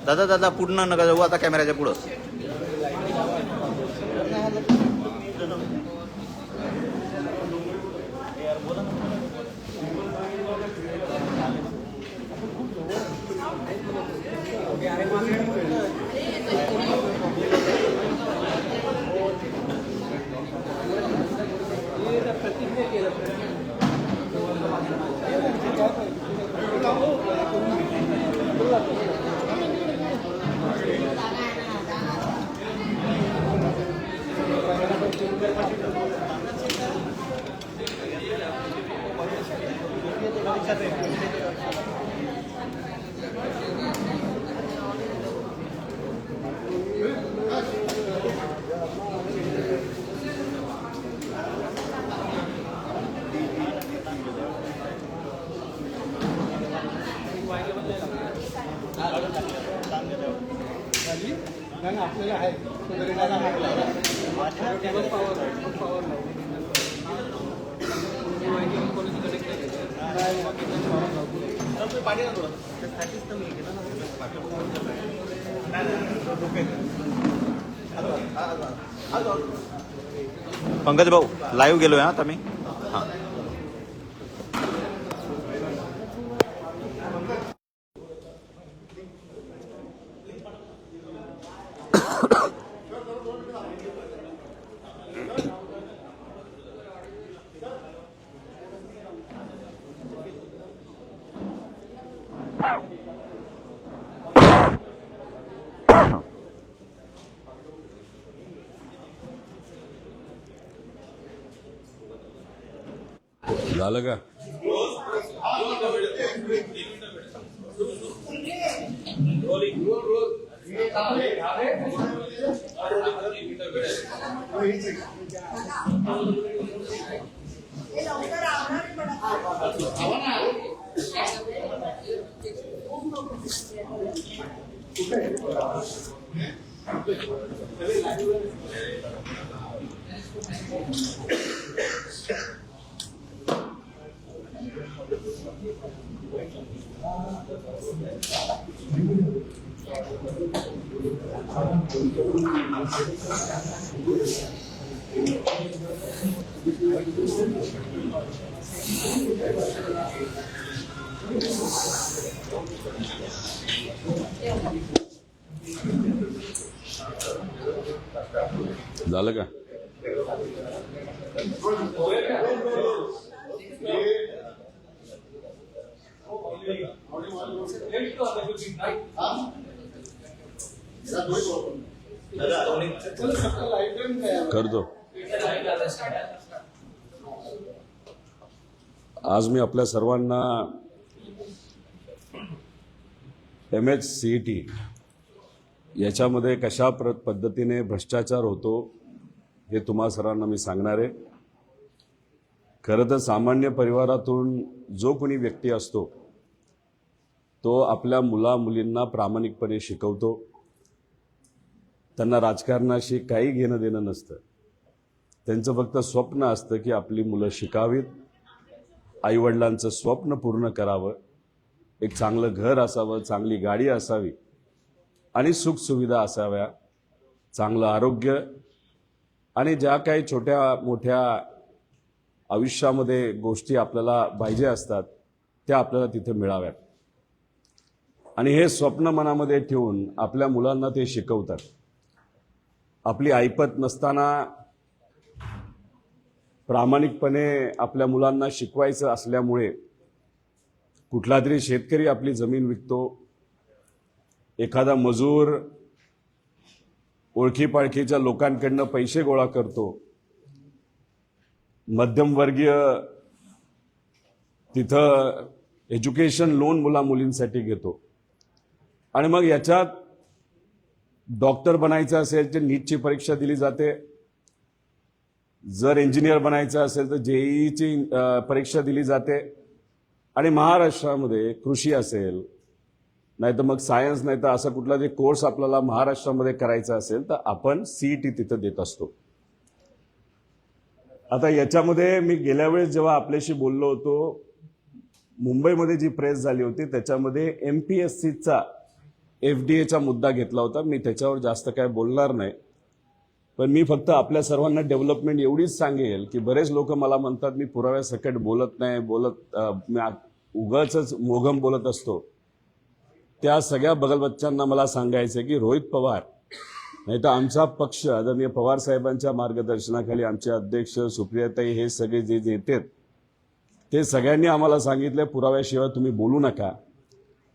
दादा दादा पूर्ण नका जाऊ आता कॅमेऱ्याच्या पुढं. आपल्याला आहे पंकज भाऊ लाईव्ह गेलोय आता मी. हां झालं का? झालं का? करतो. आज मी आपल्या सर्वांना MHCET याच्यामध्ये कशा पद्धतीने भ्रष्टाचार होतो हे तुम्हा सर्वांना मी सांगणार आहे. खरं तर सामान्य परिवारातून जो कोणी व्यक्ती असतो तो आपल्या मुला-मुलींना प्रामाणिकपणे शिकवतो. त्यांना राजकारणाशी काही घेणं देणं नसतं. त्यांचं फक्त स्वप्न असतं की आपली मुलं शिकावीत, आईवडिलांचं स्वप्न पूर्ण करावं, एक चांगलं घर असावं, चांगली गाडी असावी आणि सुखसुविधा असाव्या, चांगलं आरोग्य आणि ज्या काही छोट्या मोठ्या आयुष्यामध्ये गोष्टी आपल्याला पाहिजे असतात त्या आपल्याला तिथे मिळाव्यात. आणि हे स्वप्न मनामध्ये ठेवून आपल्या मुलांना ते शिकवतात. आपली ऐपत नसताना प्रामाणिकपणे आपल्या मुलांना शिकवायचं असल्यामुळे कुठला तरी शेतकरी आपली जमीन विकतो, एखादा मजूर ओळखीपाळखीच्या लोकांकडनं पैसे गोळा करतो, मध्यमवर्गीय तिथं एज्युकेशन लोन मुला-मुलींसाठी घेतो आणि मग याच्यात डॉक्टर बनायचं असेल तर नीटची परीक्षा दिली जाते, जर इंजिनियर बनायचं असेल तर JEEची परीक्षा दिली जाते आणि महाराष्ट्रामध्ये कृषी असेल नाही तर मग सायन्स नाही तर असा कुठला तरी कोर्स आपल्याला महाराष्ट्रामध्ये करायचा असेल तर आपण CET तिथं देत असतो. आता याच्यामध्ये मी गेल्या वेळेस जेव्हा आपल्याशी बोललो होतो, मुंबईमध्ये जी प्रेस झाली होती त्याच्यामध्ये MPSCचा FDAचा मुद्दा घेतला होता. मी त्याच्यावर जास्त काय बोलणार नाही, पण मी फक्त आपल्या सर्वांना डेव्हलपमेंट एवढीच सांगेल की बरेच लोक मला म्हणतात मी पुराव्यासकट बोलत नाही, मी उगाचच मोघम बोलत असतो. त्या सगळ्या बगलबच्चांना मला सांगायचं की रोहित पवार नाही तर आमचा पक्ष आदरणीय पवार साहेबांच्या मार्गदर्शनाखाली आमचे अध्यक्ष सुप्रियाताई हे सगळे जे येतात ते सगळ्यांनी आम्हाला सांगितलं पुराव्याशिवाय तुम्ही बोलू नका.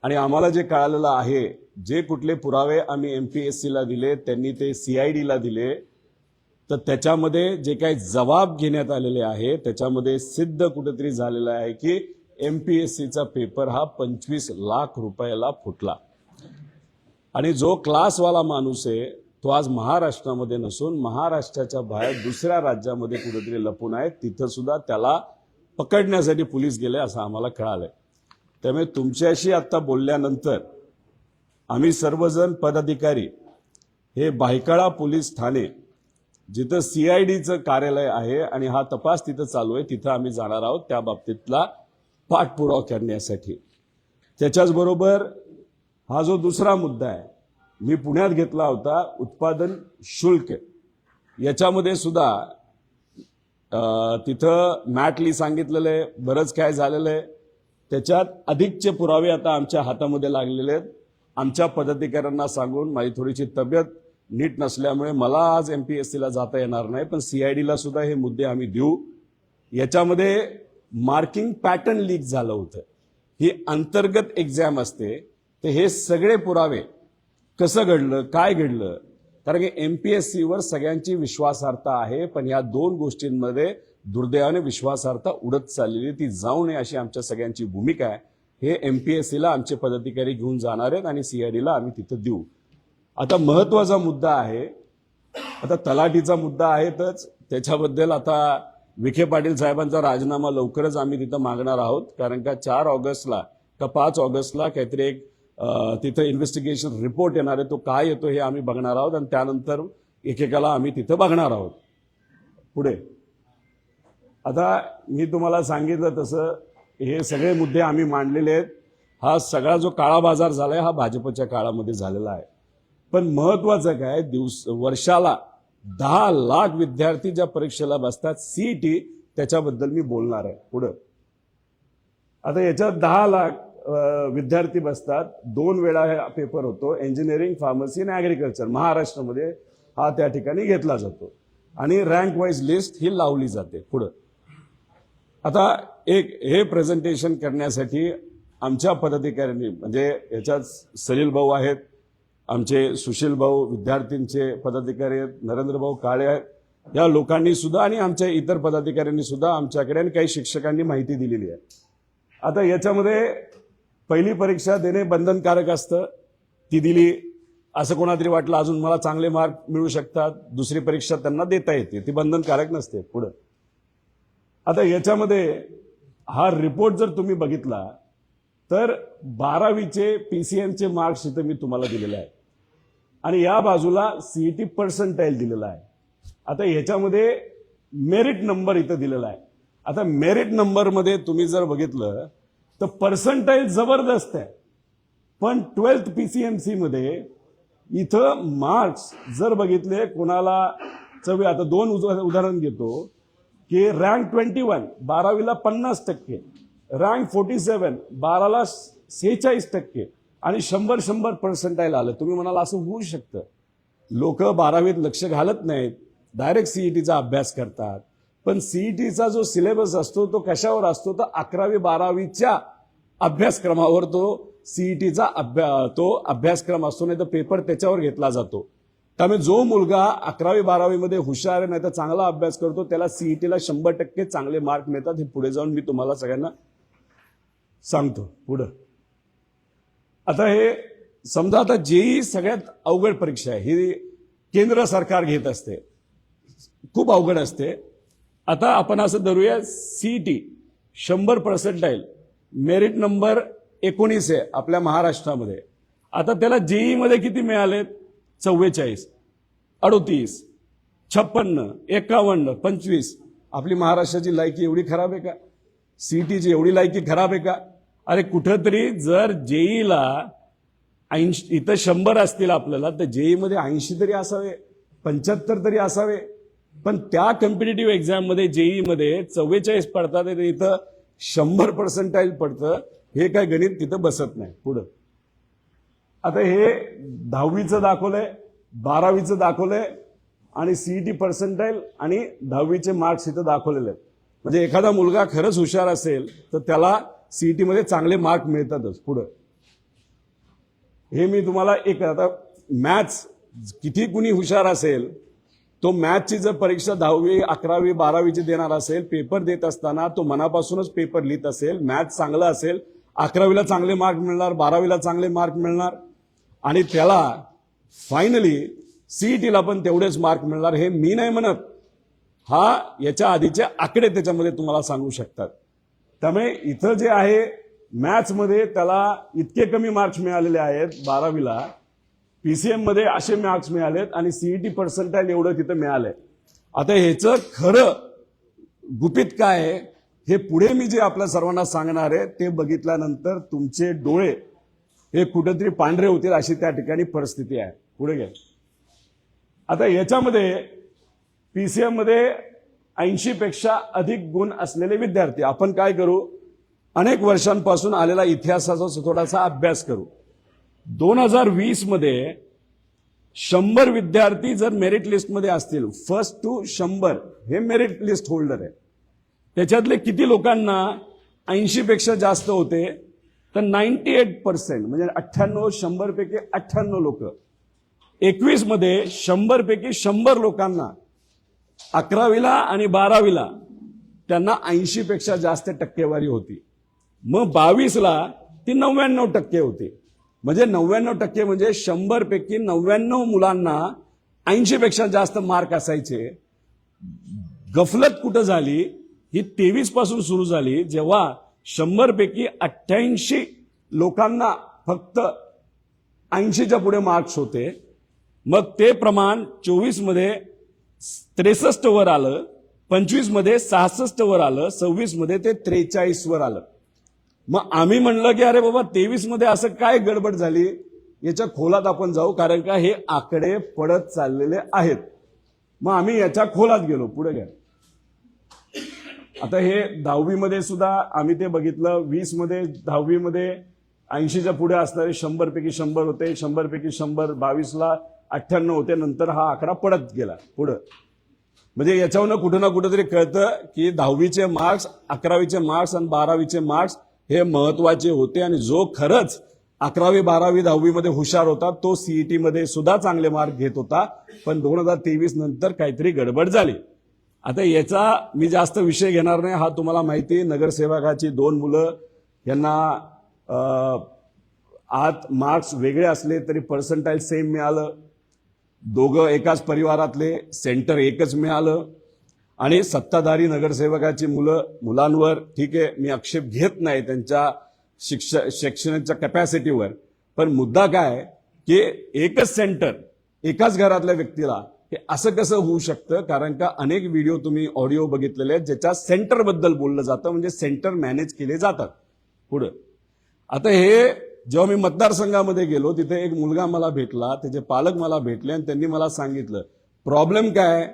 आणि आम्हाला जे कळालेलं आहे, जे कुठले पुरावे आम्ही MPSCला दिले त्यांनी ते CIDला दिले, तर त्याच्यामध्ये जे काही जबाब घेण्यात आलेले आहे त्याच्यामध्ये सिद्ध कुठेतरी झालेलं आहे की MPSCचा पेपर हा 25 लाख रुपयाला फुटला. आणि जो क्लासवाला माणूस आहे तो आज महाराष्ट्रामध्ये नसून महाराष्ट्राच्या बाहेर दुसऱ्या राज्यामध्ये कुठेतरी लपून आहे. तिथं सुद्धा त्याला पकडण्यासाठी पोलीस गेले असं आम्हाला कळालंय. त्यामुळे तुमच्याशी आता बोलल्यानंतर आम्ही सर्वजण पदाधिकारी हे भायखळा पोलीस ठाणे जिथं CIDचं कार्यालय आहे आणि हा तपास तिथं चालू आहे तिथं आम्ही जाणार आहोत त्या बाबतीतला पाठपुरावा करण्यासाठी. त्याच्याचबरोबर हा जो दुसरा मुद्दा आहे मी पुण्यात घेतला होता, उत्पादन शुल्क, याच्यामध्ये सुद्धा तिथं मॅटली सांगितलेलं आहे, बरंच काय झालेलं आहे. त्याच्यात अधिकचे पुरावे आता आमच्या हातामध्ये लागलेले आहेत. आमच्या पदाधिकाऱ्यांना सांगून माझी थोडीशी तब्येत नीट नसल्यामुळे मला आज MPSCला जाता येणार नाही, पण CIDला सुद्धा हे मुद्दे आम्ही देऊ. याच्यामध्ये मार्किंग पॅटर्न लीक झालं होतं. ही अंतर्गत एक्झाम असते, तर हे सगळे पुरावे कसं घडलं, काय घडलं, कारण की MPSCवर सगळ्यांची विश्वासार्हता आहे, पण या दोन गोष्टींमध्ये दुर्दैवाने विश्वासार्हता उडत चाललेली, ती जाऊ नये अशी आमच्या सगळ्यांची भूमिका आहे. हे MPSCला आमचे पदाधिकारी घेऊन जाणार आहेत आणि CIDला आम्ही तिथं देऊ. आता महत्वाचा मुद्दा आहे, आता तलाठीचा मुद्दा आहेतच, त्याच्याबद्दल आता विखे पाटील साहेबांचा राजीनामा लवकरच आम्ही तिथं मागणार आहोत. कारण का 4 ऑगस्टला का 5 ऑगस्टला काहीतरी एक तिथं इन्व्हेस्टिगेशन रिपोर्ट येणार आहे, तो काय येतो हे आम्ही बघणार आहोत आणि त्यानंतर एकेकाला आम्ही तिथं बघणार आहोत. पुढे आता मी तुम्हाला सांगितलं तसं हे सगळे मुद्दे आम्ही मांडलेले आहेत. हा सगळा जो काळा बाजार झालाय हा भाजपच्या काळामध्ये झालेला आहे. पण महत्वाचं काय, वर्षाला 10 लाख विद्यार्थी ज्या परीक्षेला बसतात CET, त्याच्याबद्दल मी बोलणार आहे. पुढं आता याच्यात 10 लाख विद्यार्थी बसतात, 2 वेळा हा पेपर होतो, इंजिनिअरिंग, फार्मसी आणि ॲग्रिकल्चर महाराष्ट्रामध्ये हा त्या ठिकाणी घेतला जातो आणि रँक वाईज लिस्ट ही लावली जाते. पुढं आता हे प्रेझेंटेशन करण्यासाठी आमच्या पदाधिकाऱ्यांनी म्हणजे याच्यात सलील भाऊ आहेत, आमचे सुशील भाऊ, विद्यार्थींचे पदाधिकारी आहेत, नरेंद्र भाऊ काळे आहेत, या लोकांनी सुद्धा आणि आमच्या इतर पदाधिकाऱ्यांनी सुद्धा आमच्याकडे आणि काही शिक्षकांनी माहिती दिलेली आहे. आता याच्यामध्ये पहिली परीक्षा देणे बंधनकारक असतं, ती दिली असं कोणातरी वाटलं अजून मला चांगले मार्क मिळू शकतात, दुसरी परीक्षा त्यांना देता येते, ती बंधनकारक नसते. पुढं आता याच्यामध्ये हा रिपोर्ट जर तुम्ही बघितला तर 12वीचे PCMचे मार्क्स इथं मी तुम्हाला दिलेले आहेत आणि या बाजूला CET पर्सेंटाईल दिलेला आहे. आता ह्याच्यामध्ये मेरिट नंबर इथं दिलेला आहे. आता मेरिट नंबरमध्ये तुम्ही जर बघितलं तर पर्सेंटाईल जबरदस्त आहे, पण 12th PCMC मध्ये इथं मार्क्स जर बघितले कोणाला आता 2 उदाहरण घेतो की रँक 21 12वीला 50%, रँक 47 12ला 46% आणि 100 पर्सेंटाईल आलं. तुम्ही म्हणाला असं होऊ शकतं, लोक 12वीत लक्ष घालत नाहीत, डायरेक्ट CETचा अभ्यास करतात. पण CETचा जो सिलेबस असतो तो कशावर असतो तर 11वी 12वीच्या अभ्यासक्रमावर तो CETचा अभ्यासक्रम असतो, नाही तर पेपर त्याच्यावर घेतला जातो. त्यामुळे जो मुलगा 11वी 12वीमध्ये हुशार नाही तर चांगला अभ्यास करतो त्याला CETला 100% चांगले मार्क मिळतात. हे पुढे जाऊन मी तुम्हाला सगळ्यांना सांगतो. पुढं आता हे समजा आता JEE सगळ्यात अवघड परीक्षा आहे, ही केंद्र सरकार घेत असते, खूप अवघड असते. आता आपण असं धरूया CET 100 पर्सेंटाईल, मेरिट नंबर 19 आहे आपल्या महाराष्ट्रामध्ये. आता त्याला JEE मध्ये किती मिळालेत 44, 38, 56, 51, 25. आपली महाराष्ट्राची लायकी एवढी खराब आहे का? CETची एवढी लायकी खराब आहे का? अरे कुठंतरी जर JEEला 80 इथं 100 असतील आपल्याला, तर जेई मध्ये 80 तरी असावे, 75 तरी असावे. पण त्या कॉम्पिटिटिव्ह एक्झाम मध्ये जेई मध्ये 44 पडतात, तर इथं 100% पडतं. हे काय गणित तिथं बसत नाही. पुढं आता हे 10वीचं दाखवलंय, 12वीचं दाखवलंय आणि सीईटी पर्सेंटाईल आणि 10वीचे मार्क्स इथं दाखवलेले आहेत. म्हणजे एखादा मुलगा खरंच हुशार असेल तर त्याला सीईटी मध्ये चांगले मार्क मिळतातच. पुढं हे मी तुम्हाला एक, आता मॅथ्स किती कुणी हुशार असेल, तो मॅथ्सची जर परीक्षा 10वी 11वी 12वीची देणार असेल, पेपर देत असताना तो मनापासूनच पेपर लिहित असेल, मॅथ्स चांगलं असेल, 11वीला चांगले मार्क मिळणार, 12वीला चांगले मार्क मिळणार आणि त्याला फायनली सीईटीला पण तेवढेच मार्क मिळणार. हे मी नाही म्हणत, हा याच्या आधीचे आकडे त्याच्यामध्ये तुम्हाला सांगू शकतात. त्यामुळे इथं जे आहे मॅथ्समध्ये त्याला इतके कमी मार्क्स मिळालेले आहेत 12वीला, पीसीएम मध्ये असे मार्क्स मिळालेत आणि सीईटी पर्सेंटाईल एवढं तिथं मिळालंय. आता ह्याचं खरं गुपित काय आहे हे पुढे मी जे आपल्या सर्वांना सांगणार आहे ते बघितल्यानंतर तुमचे डोळे हे कुठेतरी पांढरे होतील, अशी त्या ठिकाणी परिस्थिती आहे. पुढे घ्या. आता याच्यामध्ये पीसीएम मध्ये 80 पेक्षा अधिक गुण असलेले विद्यार्थी, आपण काय करू, अनेक वर्षांपासून आलेला इतिहासाचा थोडासा अभ्यास करू. 2020 मध्ये 100 विद्यार्थी जर मेरिट लिस्टमध्ये असतील, फर्स्ट टू 100 हे मेरिट लिस्ट होल्डर आहे, त्याच्यातले किती लोकांना 80 पेक्षा जास्त होते, तर 98% म्हणजे 98, 100 पैकी 98 लोक. 21 मध्ये 100 पैकी 100 लोकांना 11वीला आणि 12वीला त्यांना 80 पेक्षा जास्त टक्केवारी होती. मग 22ला ती 99% होती. म्हणजे 99% म्हणजे 100 पैकी 99 मुलांना 80 पेक्षा जास्त मार्क असायचे. गफलत कुठं झाली, ही 23 पासून सुरू झाली, जेव्हा 100 पैकी 88 लोकांना फक्त 80च्या पुढे मार्क्स होते. मग ते प्रमाण 24 मध्ये 63 वर आलं, 25 मध्ये 66 वर आलं, 26 मध्ये ते 43 वर आलं. मग आम्ही म्हणलं की अरे बाबा 23 मध्ये असं काय गडबड झाली, याच्या खोलात आपण जाऊ, कारण का हे आकडे पडत चाललेले आहेत. मग आम्ही याच्या खोलात गेलो. पुढे घ्या. आता हे 10वी मध्ये सुद्धा आम्ही ते बघितलं. 20 मध्ये 10वी मध्ये 80च्या पुढे असणारे 100 पैकी 100 होते, 100 पैकी 100. 22ला 98 होते, नंतर हा आकडा पडत गेला. पुढं म्हणजे याच्यावरनं कुठं ना कुठं तरी कळतं की 10वीचे मार्क्स, 11वीचे मार्क्स आणि 12वीचे मार्क्स हे महत्वाचे होते. आणि जो खरंच 11वी 12वी 10वी मध्ये हुशार होता तो सीईटी मध्ये सुद्धा चांगले मार्क घेत होता. पण 2023 नंतर काहीतरी गडबड झाली. आता याचा मी जास्त विषय घेणार नाही, हा तुम्हाला माहिती आहे. नगरसेवकाची 2 मुलं, यांना आत मार्क्स वेगळे असले तरी पर्सेंटाईल सेम मिळालं. दोघं एकाच परिवारातले, सेंटर एकच मिळालं. आणि सत्ताधारी नगरसेवकाची मुलांवर ठीक आहे, मी आक्षेप घेत नाही त्यांच्या शैक्षणिकच्या कॅपॅसिटीवर, पण मुद्दा काय की एकच सेंटर एकाच घरातल्या व्यक्तीला हे असं कसं होऊ शकतं. कारण का अनेक व्हिडिओ तुम्ही ऑडिओ बघितलेले आहेत ज्याच्या सेंटर बद्दल बोललं जातं, म्हणजे सेंटर मॅनेज केले जातात. पुढं आता हे जेव्हा मी मतदारसंघामध्ये गेलो, तिथे एक मुलगा मला भेटला, त्याचे पालक मला भेटले आणि त्यांनी मला सांगितलं प्रॉब्लेम काय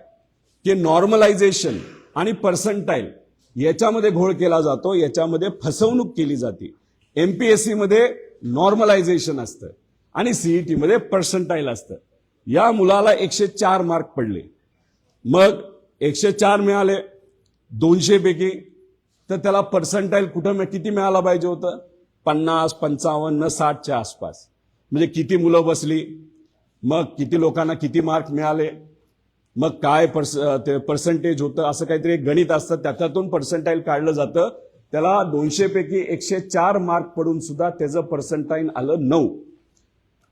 की नॉर्मलायझेशन आणि पर्सेंटाईल याच्यामध्ये घोळ केला जातो, याच्यामध्ये फसवणूक केली जाते. एमपीएससी मध्ये नॉर्मलायझेशन असतं आणि सीईटी मध्ये पर्सेंटाईल असतं. या मुलाला 104 मार्क पडले. मग 104 मिळाले 200 पैकी, तर त्याला पर्सेंटाईल कुठं किती मिळाला पाहिजे होतं, 50, 55, 60च्या आसपास. म्हणजे किती मुलं बसली, मग किती लोकांना किती मार्क मिळाले, मग काय पर्सेंटेज होतं, असं काहीतरी एक गणित असतं, त्याच्यातून पर्सेंटाईल काढलं जातं. त्याला 200 पैकी 104 मार्क पडून सुद्धा त्याचं पर्सेंटाईल आलं 9.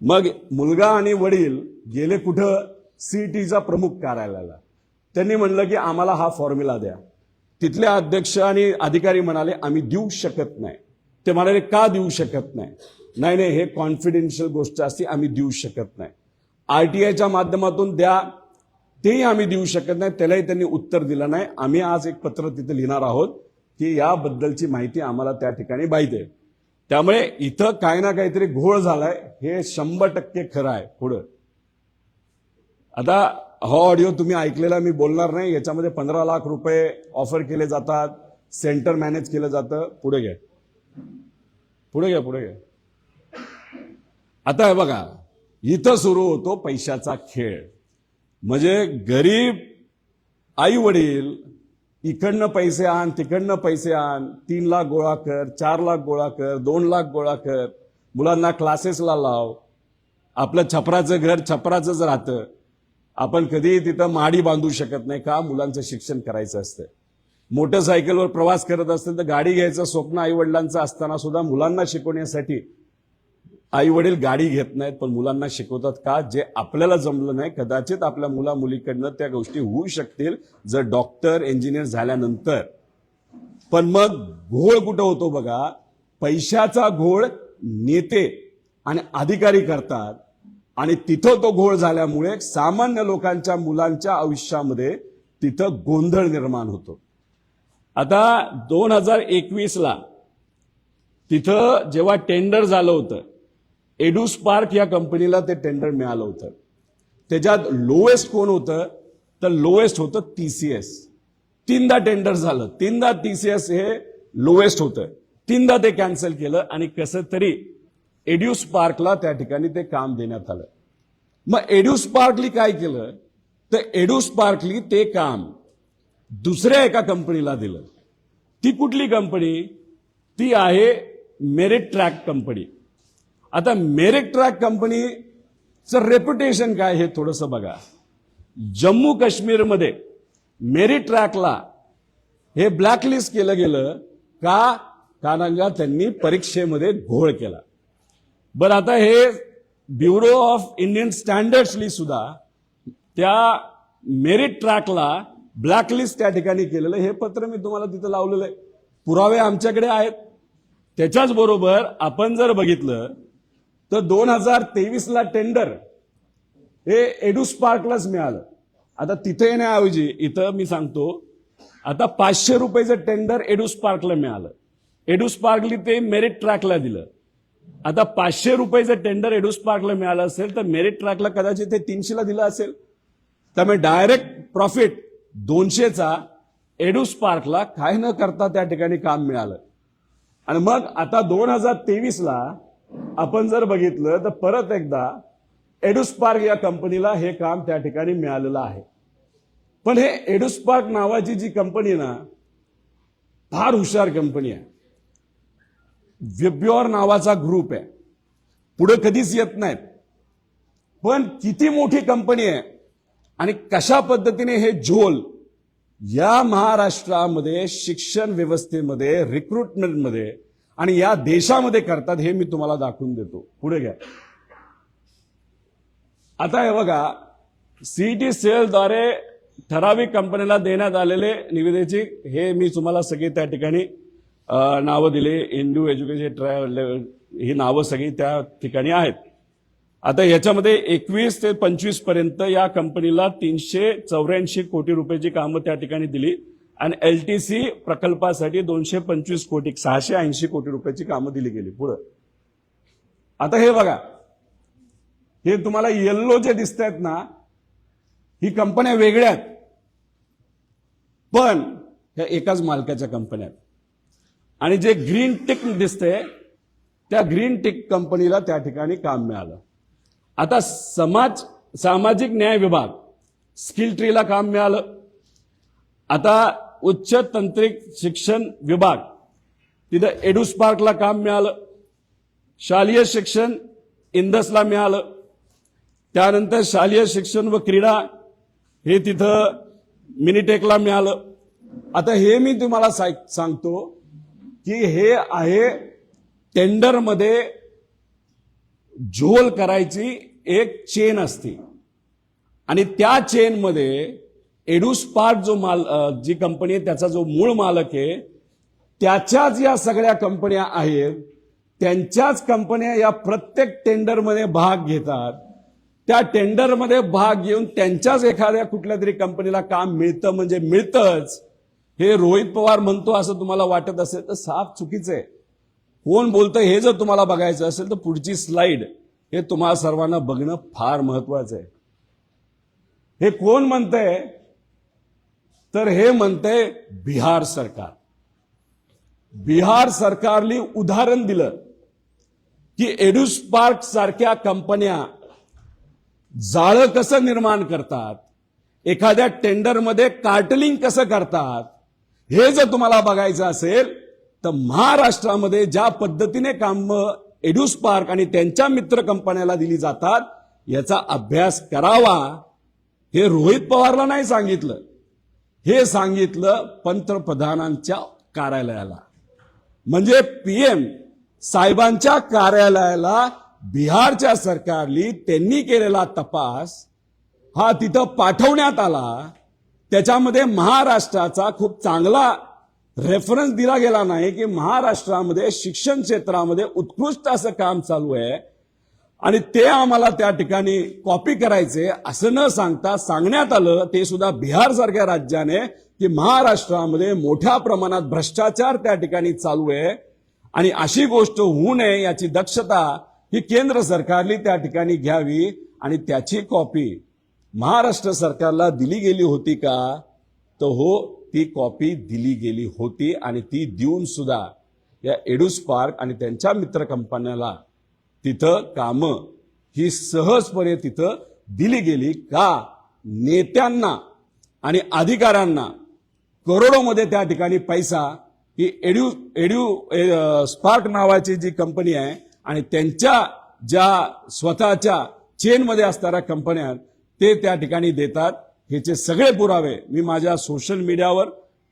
मग मुलगा आणि वडील गेले कुठं, सीईटीचा प्रमुख कार्यालयाला. त्यांनी म्हणलं की आम्हाला हा फॉर्म्युला द्या. तिथले अध्यक्ष आणि अधिकारी म्हणाले आम्ही देऊ शकत नाही. ते म्हणाले का देऊ शकत नाही, नाही नाही हे कॉन्फिडेन्शियल गोष्ट असते, आम्ही देऊ शकत नाही. आरटीआयच्या माध्यमातून द्या, तेही आम्ही देऊ शकत नाही. त्यालाही त्यांनी उत्तर दिलं नाही. आम्ही आज एक पत्र तिथे लिहिणार आहोत की याबद्दलची माहिती आम्हाला त्या ठिकाणी माहिती आहे. त्यामुळे इथं काय ना काहीतरी घोळ झालाय हे 100% खरं आहे. पुढं आता हा ऑडिओ तुम्ही ऐकलेला मी बोलणार नाही. याच्यामध्ये 15 लाख रुपये ऑफर केले जातात, सेंटर मॅनेज केलं जातं. पुढे घ्या. आता हे बघा, इथं सुरू होतो पैशाचा खेळ. म्हणजे गरीब आई वडील इकडनं पैसे आण, तिकडनं पैसे आण, 3 लाख गोळा कर, 4 लाख गोळा कर, 2 लाख गोळा कर, मुलांना क्लासेसला लाव. आपलं छपराचं घर छपराचंच राहतं. आपण कधीही तिथं माडी बांधू शकत नाही का? मुलांचं शिक्षण करायचं असतं. मोटरसायकलवर प्रवास करत असतील तर गाडी घ्यायचं स्वप्न आई वडिलांचं असताना सुद्धा मुलांना शिकवण्यासाठी आई वडील गाडी घेत नाहीत, पण मुलांना शिकवतात का? जे आपल्याला जमलं नाही, कदाचित आपल्या मुला मुलीकडनं त्या गोष्टी होऊ शकतील जर डॉक्टर इंजिनियर झाल्यानंतर. पण मग घोळ कुठं होतो बघा, पैशाचा घोळ नेते आणि अधिकारी करतात आणि तिथं तो घोळ झाल्यामुळे सामान्य लोकांच्या मुलांच्या आयुष्यामध्ये तिथं गोंधळ निर्माण होतो. आता 2021ला तिथं जेव्हा टेंडर झालं होतं, एडुस्पार्क या कंपनीला ते टेंडर मिळालं होतं. त्याच्यात लोएस्ट कोण होतं? तर लोएस्ट होतं TCS. 3दा टेंडर झालं, 3दा TCS हे लोएस्ट होतं, 3दा ते कॅन्सल केलं आणि कसं तरी एड्युस्पार्कला त्या ठिकाणी ते काम देण्यात आलं. मग एड्युस्पार्कली काय केलं? तर एड्युस्पार्कली ते काम दुसऱ्या एका कंपनीला दिलं. ती कुठली कंपनी? ती आहे मेरिट ट्रॅक कंपनी. आता मेरिट ट्रॅक कंपनीचं रेप्युटेशन काय हे थोडंसं बघा. जम्मू काश्मीरमध्ये मेरिट ट्रॅकला हे ब्लॅकलिस्ट केलं गेलं का? कारण का त्यांनी परीक्षेमध्ये घोळ केला. बरं, आता हे ब्युरो ऑफ इंडियन स्टँडर्ड्सनी सुद्धा त्या मेरिट ट्रॅकला ब्लॅकलिस्ट त्या ठिकाणी केलेलं. हे पत्र मी तुम्हाला तिथं लावलेलं आहे, पुरावे आमच्याकडे आहेत. त्याच्याच बरोबर आपण जर बघितलं तर 2023ला टेंडर हे एडुस्पार्कलाच मिळालं. आता तिथे येण्याऐवजी इथं मी सांगतो, आता 500 रुपयाचं टेंडर एडुस्पार्कला मिळालं. एडुस्पार्कली ते मेरिट ट्रॅकला दिलं. आता 500 रुपयाचं टेंडर एडुस्पार्कला मिळालं असेल तर मेरिट ट्रॅकला कदाचित ते 300ला दिलं असेल. त्यामुळे डायरेक्ट प्रॉफिट 200चा एडुस्पार्कला काय न करता त्या ठिकाणी काम मिळालं. आणि मग आता 2023ला आपण जर बघितलं तर परत एकदा एडुस्पार्क या कंपनीला हे काम त्या ठिकाणी मिळालेलं आहे. पण हे एडुस्पार्क नावाची जी कंपनी ना, फार हुशार कंपनी आहे. वेब्युअर नावाचा ग्रुप आहे, पुढे कधीच येत नाहीत. पण किती मोठी कंपनी आहे आणि कशा पद्धतीने हे झोल या महाराष्ट्रामध्ये शिक्षण व्यवस्थेमध्ये, रिक्रुटमेंटमध्ये आणि या देशामध्ये करतात हे मी तुम्हाला दाखवून देतो. पुढे घ्या. आता हे बघा, सीईटी सेलद्वारे ठराविक कंपनीला देण्यात आलेले निविदेची हे मी तुम्हाला सगळी त्या ठिकाणी नावं दिले. इंडू एज्युकेशन ही नावं सगळी त्या ठिकाणी आहेत. आता याच्यामध्ये 21 ते 25 पर्यंत या कंपनीला 384 कोटी रुपयाची कामं त्या ठिकाणी दिली आणि LTC प्रकल्पासाठी 225 कोटी 680 कोटी रुपयाची कामं दिली गेली. पुढे आता हे बघा, हे तुम्हाला येल्लो जे दिसत आहेत ना, ही कंपन्या वेगळ्या आहेत पण ह्या एकाच मालकाच्या कंपन्या आहेत. आणि जे ग्रीन टिक दिसते त्या ग्रीन टिक कंपनीला त्या ठिकाणी काम मिळालं. आता सामाजिक न्याय विभाग स्किल ट्रीला काम मिळालं. आता उच्च तांत्रिक शिक्षण विभाग तिथं एडुस्पार्कला काम मिळालं. शालेय शिक्षण इंदसला मिळालं. त्यानंतर शालेय शिक्षण व क्रीडा हे तिथं मिनिटेकला मिळालं. आता हे मी तुम्हाला सांगतो की हे आहे टेंडरमध्ये झोल करायची एक चेन असते आणि त्या चेनमध्ये एडुस्पार्क जी कंपनी आहे त्याचा जो मूळ मालक आहे त्याच्याच या सगळ्या कंपन्या आहेत. त्यांच्याच कंपन्या या प्रत्येक टेंडरमध्ये भाग घेतात. त्या टेंडरमध्ये भाग घेऊन त्यांच्याच एखाद्या कुठल्या तरी कंपनीला काम मिळतं म्हणजे मिळतंच. हे रोहित पवार म्हणतो असं तुम्हाला वाटत असेल तर साफ चुकीचं आहे. कोण बोलतं हे जर तुम्हाला बघायचं असेल तर पुढची स्लाइड हे तुम्हाला सर्वांना बघणं फार महत्वाचं आहे. हे कोण म्हणतंय तर हे म्हणतंय बिहार सरकार. बिहार सरकारने उदाहरण दिलं की एडुस्पार्क सारख्या कंपन्या जाळं कसं निर्माण करतात, एखाद्या टेंडरमध्ये कार्टलिंग कसं करतात. हे जर तुम्हाला बघायचं असेल तर महाराष्ट्रामध्ये ज्या पद्धतीने काम एडुस्पार्क आणि त्यांच्या मित्र कंपन्याला दिली जातात याचा अभ्यास करावा. हे रोहित पवारला नाही सांगितलं, हे सांगितलं पंतप्रधानांच्या कार्यालयाला. म्हणजे पीएम साहेबांच्या कार्यालयाला बिहारच्या सरकारने त्यांनी केलेला तपास हा तिथं पाठवण्यात आला. त्याच्यामध्ये महाराष्ट्राचा खूप चांगला रेफरन्स दिला गेला नाही की महाराष्ट्रामध्ये शिक्षण क्षेत्रामध्ये उत्कृष्ट असं काम चालू आहे आणि ते आम्हाला त्या ठिकाणी कॉपी करायचे असं न सांगता सांगण्यात आलं, ते सुद्धा बिहार सारख्या राज्याने, की महाराष्ट्रामध्ये मोठ्या प्रमाणात भ्रष्टाचार त्या ठिकाणी चालू आहे आणि अशी गोष्ट होऊ नये याची दक्षता ही केंद्र सरकारने त्या ठिकाणी घ्यावी. आणि त्याची कॉपी महाराष्ट्र सरकारला दिली गेली होती का? तर हो, ती कॉपी दिली गेली होती आणि ती देऊन सुद्धा या एडुस्पार्क आणि त्यांच्या मित्र कंपन्याला तिथं कामं ही सहजपणे तिथं दिली गेली का? नेत्यांना आणि अधिकाऱ्यांना करोडोमध्ये त्या ठिकाणी पैसा ही स्पार्क नावाची जी कंपनी आहे आणि त्यांच्या ज्या स्वतःच्या चेनमध्ये असणाऱ्या कंपन्या आहेत ते त्या ठिकाणी देतात. ह्याचे सगळे पुरावे मी माझ्या सोशल मीडियावर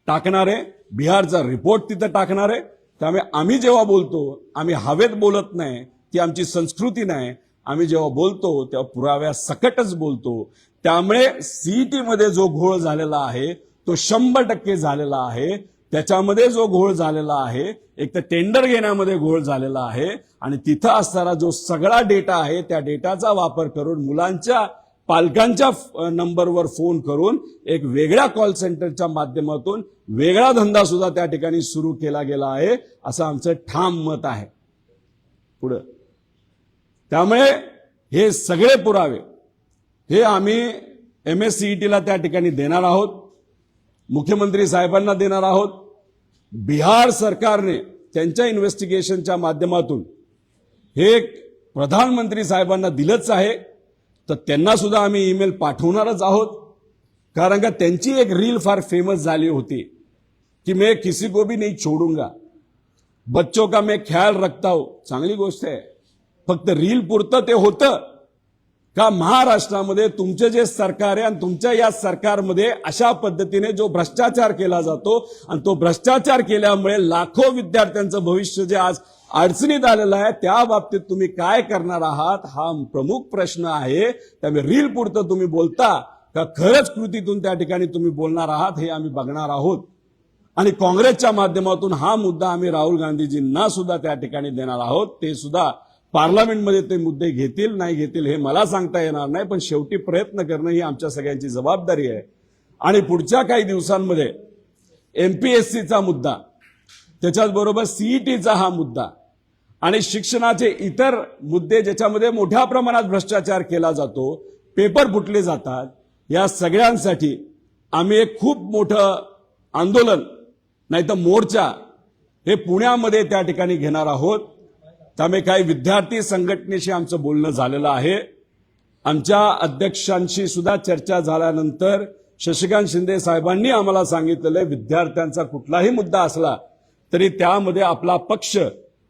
टाकणार आहे, बिहारचा रिपोर्ट तिथं टाकणार आहे. त्यामुळे आम्ही जेव्हा बोलतो आम्ही हवेत बोलत नाही, ती आमची संस्कृती नाही. आम्ही जेव्हा बोलतो तेव्हा पुराव्या सकटच बोलतो. त्यामुळे सीईटी मध्ये जो घोळ झालेला आहे तो 100% झालेला आहे. त्याच्यामध्ये जो घोळ झालेला आहे, एक तर टेंडर घेण्यामध्ये घोळ झालेला आहे आणि तिथं असणारा जो सगळा डेटा आहे त्या डेटाचा वापर करून मुलांच्या पालकांच्या नंबरवर फोन करून एक वेगळ्या कॉल सेंटरच्या माध्यमातून वेगळा धंदा सुद्धा त्या ठिकाणी सुरू केला गेला आहे असं आमचं ठाम मत आहे. पुढे त्यामुळे हे सगळे पुरावे हे आम्ही MSCETला त्या ठिकाणी देणार आहोत, मुख्यमंत्री साहेबांना देणार आहोत. बिहार सरकारने त्यांच्या इन्व्हेस्टिगेशनच्या माध्यमातून हे प्रधानमंत्री साहेबांना दिलंच आहे, तर त्यांना सुद्धा आम्ही ईमेल पाठवणारच आहोत. कारण का त्यांची एक रील फार फेमस झाली होती की मैं किसी को भी नहीं छोडूंगा, बच्चों का मैं ख्याल रखता हूं. चांगली गोष्ट आहे, फक्त रील पुरतं ते होतं का? महाराष्ट्रामध्ये तुमचे जे सरकार आहे आणि तुमच्या या सरकारमध्ये अशा पद्धतीने जो भ्रष्टाचार केला जातो आणि तो भ्रष्टाचार केल्यामुळे लाखो विद्यार्थ्यांचं भविष्य जे आज अडचणीत आलेलं आहे त्या बाबतीत तुम्ही काय करणार आहात हा प्रमुख प्रश्न आहे. त्यामुळे रील पुरतं तुम्ही बोलता का खरंच कृतीतून त्या ठिकाणी तुम्ही बोलणार आहात हे आम्ही बघणार आहोत. आणि काँग्रेसच्या माध्यमातून हा मुद्दा आम्ही राहुल गांधीजींना सुद्धा त्या ठिकाणी देणार आहोत. ते सुद्धा पार्लमेंटमध्ये ते मुद्दे घेतील नाही घेतील हे मला सांगता येणार नाही, पण शेवटी प्रयत्न करणं ही आमच्या सगळ्यांची जबाबदारी आहे. आणि पुढच्या काही दिवसांमध्ये MPSCचा मुद्दा, त्याच्याचबरोबर CETचा हा मुद्दा आणि शिक्षणाचे इतर मुद्दे ज्याच्यामध्ये मोठ्या प्रमाणात भ्रष्टाचार केला जातो, पेपर फुटले जातात, या सगळ्यांसाठी आम्ही एक खूप मोठं आंदोलन नाही तर मोर्चा हे पुण्यामध्ये त्या ठिकाणी घेणार आहोत. त्यामुळे काही विद्यार्थी संघटनेशी आमचं बोलणं झालेलं आहे. आमच्या अध्यक्षांशी सुद्धा चर्चा झाल्यानंतर शशिकांत शिंदे साहेबांनी आम्हाला सांगितलेलं आहे विद्यार्थ्यांचा कुठलाही मुद्दा असला तरी त्यामध्ये आपला पक्ष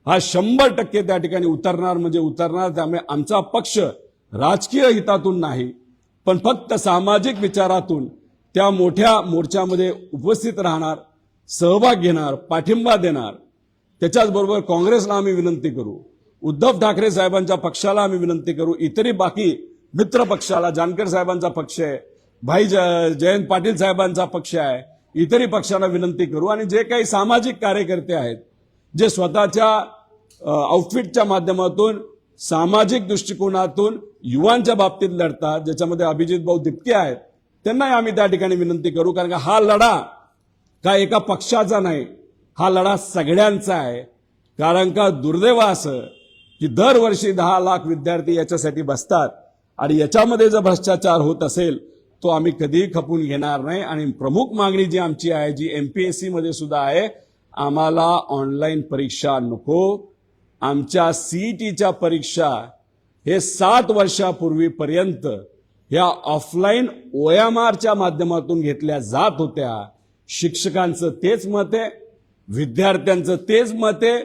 हा 100% त्या ठिकाणी उतरणार म्हणजे उतरणार. त्यामुळे आमचा पक्ष राजकीय हितातून नाही पण फक्त सामाजिक विचारातून त्या मोठ्या मोर्चामध्ये उपस्थित राहणार, सहभाग घेणार, पाठिंबा देणार. त्याच्याचबरोबर काँग्रेसला आम्ही विनंती करू, उद्धव ठाकरे साहेबांच्या पक्षाला आम्ही विनंती करू, इतरही बाकी मित्र पक्षाला, जानकर साहेबांचा पक्ष आहे, भाई जयंत पाटील साहेबांचा पक्ष आहे, इतरही पक्षांना विनंती करू. आणि जे काही सामाजिक कार्यकर्ते आहेत जे स्वतःच्या आउटफिटच्या माध्यमातून सामाजिक दृष्टिकोनातून युवांच्या बाबतीत लढतात, ज्याच्यामध्ये अभिजित भाऊ दिपके आहेत, त्यांनाही आम्ही त्या ठिकाणी विनंती करू. कारण का हा लढा का एका पक्षाचा नाही, हा लढा सगळ्यांचा आहे. कारण का दुर्दैव असं की दरवर्षी 10 लाख विद्यार्थी याच्यासाठी बसतात आणि याच्यामध्ये जर भ्रष्टाचार होत असेल तो आम्ही कधीही खपून घेणार नाही. आणि प्रमुख मागणी जी आमची आहे, जी MPSC मध्ये सुद्धा आहे, आम्हाला ऑनलाईन परीक्षा नको. आमच्या CETच्या परीक्षा हे 7 वर्षापूर्वीपर्यंत ह्या ऑफलाईन OMRच्या माध्यमातून घेतल्या जात होत्या. शिक्षकांचं तेच मत आहे, विद्यार्थ्यांचं तेच मत आहे,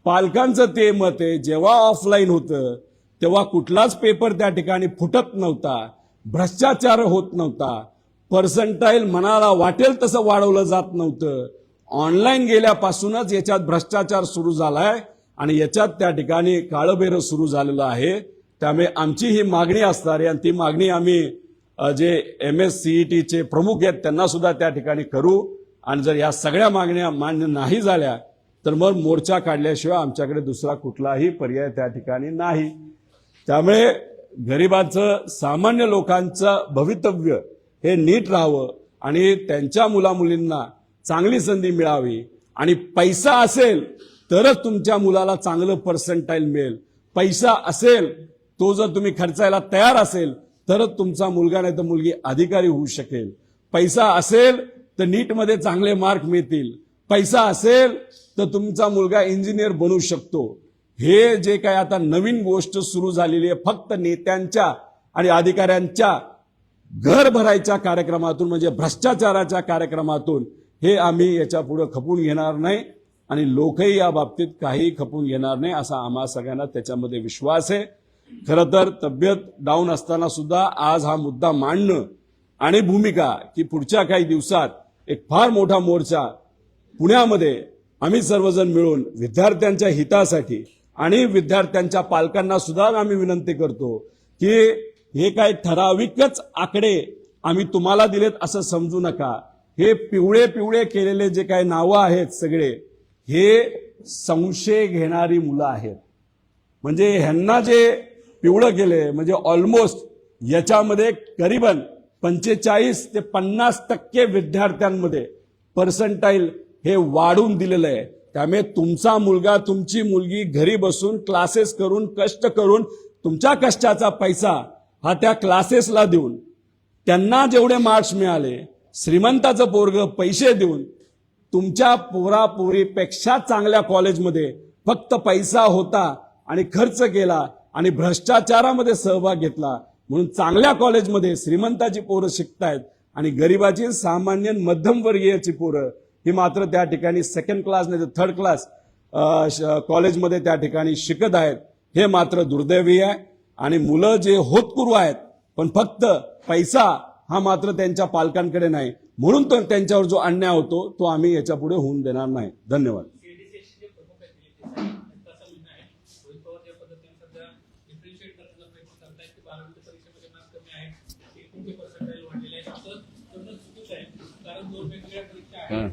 पालकांचं ते मत आहे. जेव्हा ऑफलाईन होतं तेव्हा कुठलाच पेपर त्या ठिकाणी फुटत नव्हता, भ्रष्टाचार होत नव्हता, पर्सेंटाईल मनाला वाटेल तसं वाढवलं जात नव्हतं. ऑनलाईन गेल्यापासूनच याच्यात भ्रष्टाचार सुरू झालाय आणि याच्यात त्या ठिकाणी काळबेरं सुरू झालेलं आहे. त्यामुळे आमची ही मागणी असणार आहे आणि ती मागणी आम्ही जे MSCETचे प्रमुख आहेत त्यांना सुद्धा त्या ठिकाणी करू. आणि जर या सगळ्या मागण्या मान्य नाही झाल्या तर मग मोर्चा काढल्याशिवाय आमच्याकडे दुसरा कुठलाही पर्याय त्या ठिकाणी नाही. त्यामुळे गरिबांचं, सामान्य लोकांचं भवितव्य हे नीट राहावं आणि त्यांच्या मुलामुलींना चांगली संधी मिळावी. आणि पैसा असेल तरच तुमच्या मुलाला चांगलं पर्सेंटाईल मिळेल. पैसा असेल, तो जर तुम्ही खर्चायला तयार असेल तरच तुमचा मुलगा नाही तर मुलगी अधिकारी होऊ शकेल. पैसा असेल तर नीटमध्ये चांगले मार्क मिळतील. पैसा असेल तर तुमचा मुलगा इंजिनियर बनू शकतो. हे जे काय आता नवीन गोष्ट सुरू झालेली आहे, फक्त नेत्यांच्या आणि अधिकाऱ्यांच्या घर भरायच्या कार्यक्रमातून, म्हणजे भ्रष्टाचाराच्या कार्यक्रमातून, हे आम्ही याच्या पुढे खपून घेणार नाही आणि लोकही या बाबतीत काही खपून घेणार नाही असा आम्हा सगळ्यांना त्याच्यामध्ये विश्वास आहे. खरं तर तब्येत डाऊन असताना सुद्धा आज हा मुद्दा मांडणं आणि भूमिका की पुढच्या काही दिवसात एक फार मोठा मोर्चा पुण्यामध्ये आम्ही सर्वजण मिळून विद्यार्थ्यांच्या हितासाठी आणि विद्यार्थ्यांच्या पालकांना सुद्धा आम्ही विनंती करतो की हे काही ठराविकच आकडे आम्ही तुम्हाला दिलेत असं समजू नका. हे पिवळे पिवळे केलेले जे काही नावं आहेत सगळे, हे संशय घेणारी मुलं आहेत. म्हणजे ह्यांना जे पिवळं केले म्हणजे ऑलमोस्ट याच्यामध्ये करीबन 45 ते 50% विद्यार्थ्यांमध्ये पर्सेंटाईल हे वाढून दिलेलं आहे. त्यामुळे तुमचा मुलगा, तुमची मुलगी घरी बसून क्लासेस करून, कष्ट करून, तुमच्या कष्टाचा पैसा हा त्या क्लासेसला देऊन त्यांना जेवढे मार्क्स मिळाले, श्रीमंताचं पोरग पैसे देऊन तुमच्या पोरापोरीपेक्षा चांगल्या कॉलेजमध्ये फक्त पैसा होता आणि खर्च केला आणि भ्रष्टाचारामध्ये सहभाग घेतला म्हणून चांगल्या कॉलेजमध्ये श्रीमंताची पोरं शिकतायत आणि गरिबाची, सामान्य मध्यमवर्गीयाची पोरं ही मात्र त्या ठिकाणी 2nd क्लास नाही तर 3rd क्लास कॉलेजमध्ये त्या ठिकाणी शिकत आहेत. हे मात्र दुर्दैवी आहे. आणि मुलं जे होतकुरू आहेत पण फक्त पैसा हा मात्र त्यांच्या पालकांकडे नाही, म्हणून तर त्यांच्यावर जो अन्याय होतो तो आम्ही याच्या पुढे होऊन देणार नाही. धन्यवाद. कारण 2 वेगवेगळ्या परीक्षा आहेत.